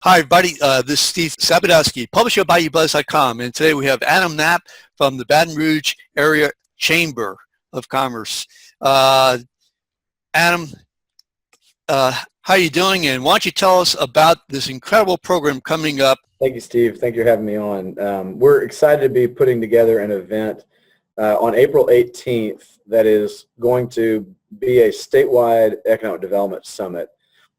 Hi, everybody. This is Steve Sabadowski, publisher of BayouBuzz.com, and today we have Adam Knapp from the Baton Rouge Area Chamber of Commerce. Adam, how are you doing? And why don't you tell us about this incredible program coming up? Thank you, Steve. Thank you for having me on. We're excited to be putting together an event on April 18th that is going to be a statewide economic development summit.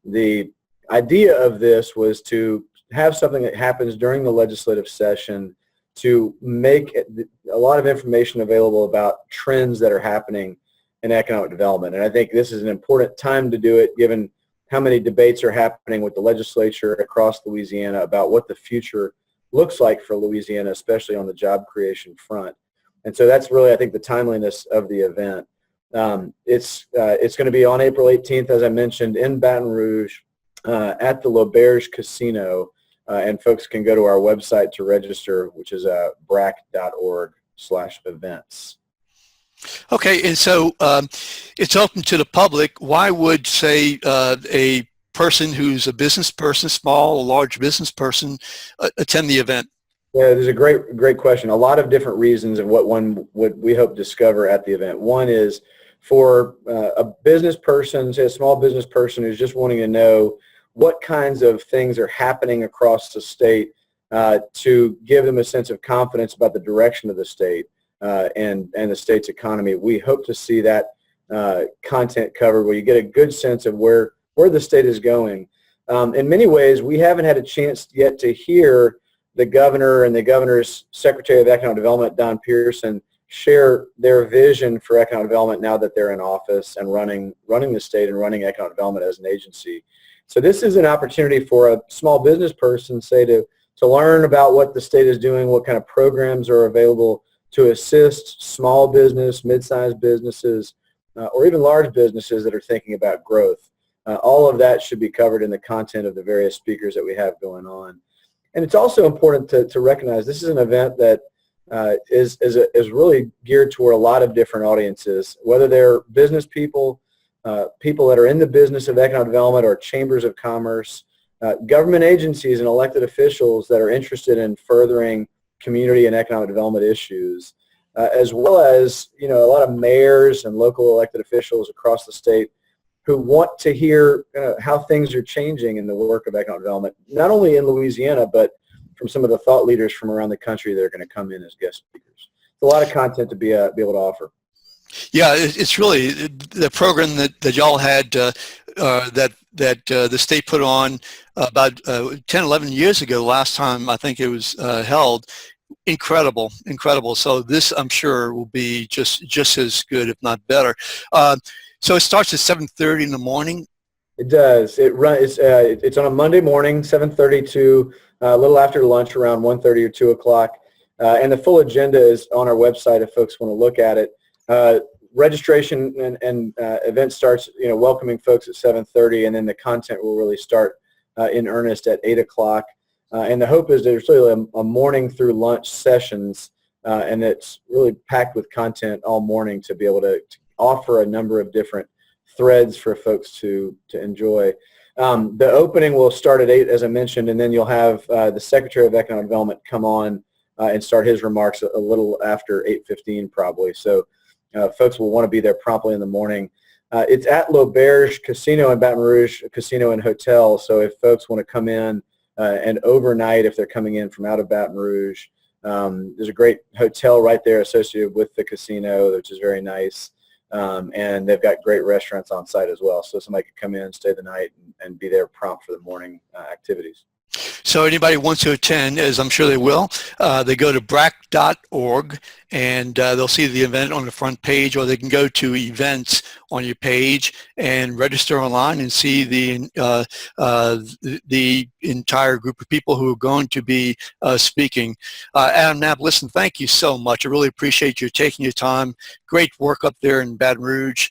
The idea of this was to have something that happens during the legislative session to make a lot of information available about trends that are happening in economic development. And I think this is an important time to do it given how many debates are happening with the legislature across Louisiana about what the future looks like for Louisiana, especially on the job creation front. And so that's really, I think, the timeliness of the event. It's going to be on April 18th, as I mentioned, in Baton Rouge at the L'Auberge Casino, and folks can go to our website to register, which is brac.org/events. Okay, and so it's open to the public. Why would, say, a person who's a business person, small or large business person, attend the event? Yeah, there's a great question. A lot of different reasons of what one would we hope to discover at the event. One is for a business person, say a small business person who's just wanting to know what kinds of things are happening across the state to give them a sense of confidence about the direction of the state and the state's economy. We hope to see that content covered where you get a good sense of where the state is going. In many ways, we haven't had a chance yet to hear the governor and the governor's Secretary of Economic Development, Don Pierson, share their vision for economic development now that they're in office and running the state and running economic development as an agency. So this is an opportunity for a small business person, say, to learn about what the state is doing, what kind of programs are available to assist small business, mid-sized businesses, or even large businesses that are thinking about growth. All of that should be covered in the content of the various speakers that we have going on. And it's also important to recognize this is an event that is really geared toward a lot of different audiences, whether they're business people, people that are in the business of economic development or chambers of commerce, government agencies and elected officials that are interested in furthering community and economic development issues, as well as a lot of mayors and local elected officials across the state who want to hear how things are changing in the work of economic development, not only in Louisiana, but from some of the thought leaders from around the country that are going to come in as guest speakers. It's a lot of content to be able to offer. Yeah, it's really the program that y'all had that the state put on about 10, 11 years ago, last time I think it was held. Incredible. So this, I'm sure, will be just as good, if not better. So it starts at 7:30 in the morning? It does. It's on a Monday morning, 7:30 to a little after lunch, around 1:30 or 2 o'clock. And the full agenda is on our website if folks want to look at it. Registration and event starts, welcoming folks at 7:30, and then the content will really start in earnest at 8 o'clock. And the hope is there's really a morning through lunch sessions, and it's really packed with content all morning to be able to offer a number of different threads for folks to enjoy. The opening will start at 8, as I mentioned, and then you'll have the Secretary of Economic Development come on and start his remarks a little after 8:15 probably. So folks will want to be there promptly in the morning. It's at L'Auberge Casino in Baton Rouge, a casino and hotel. So if folks want to come in and overnight, if they're coming in from out of Baton Rouge, there's a great hotel right there associated with the casino, which is very nice. And they've got great restaurants on site as well. So somebody could come in, stay the night, and be there prompt for the morning activities. So anybody wants to attend, as I'm sure they will, they go to brac.org and they'll see the event on the front page, or they can go to events on your page and register online and see the entire group of people who are going to be speaking. Adam Knapp, listen, thank you so much. I really appreciate you taking your time. Great work up there in Baton Rouge.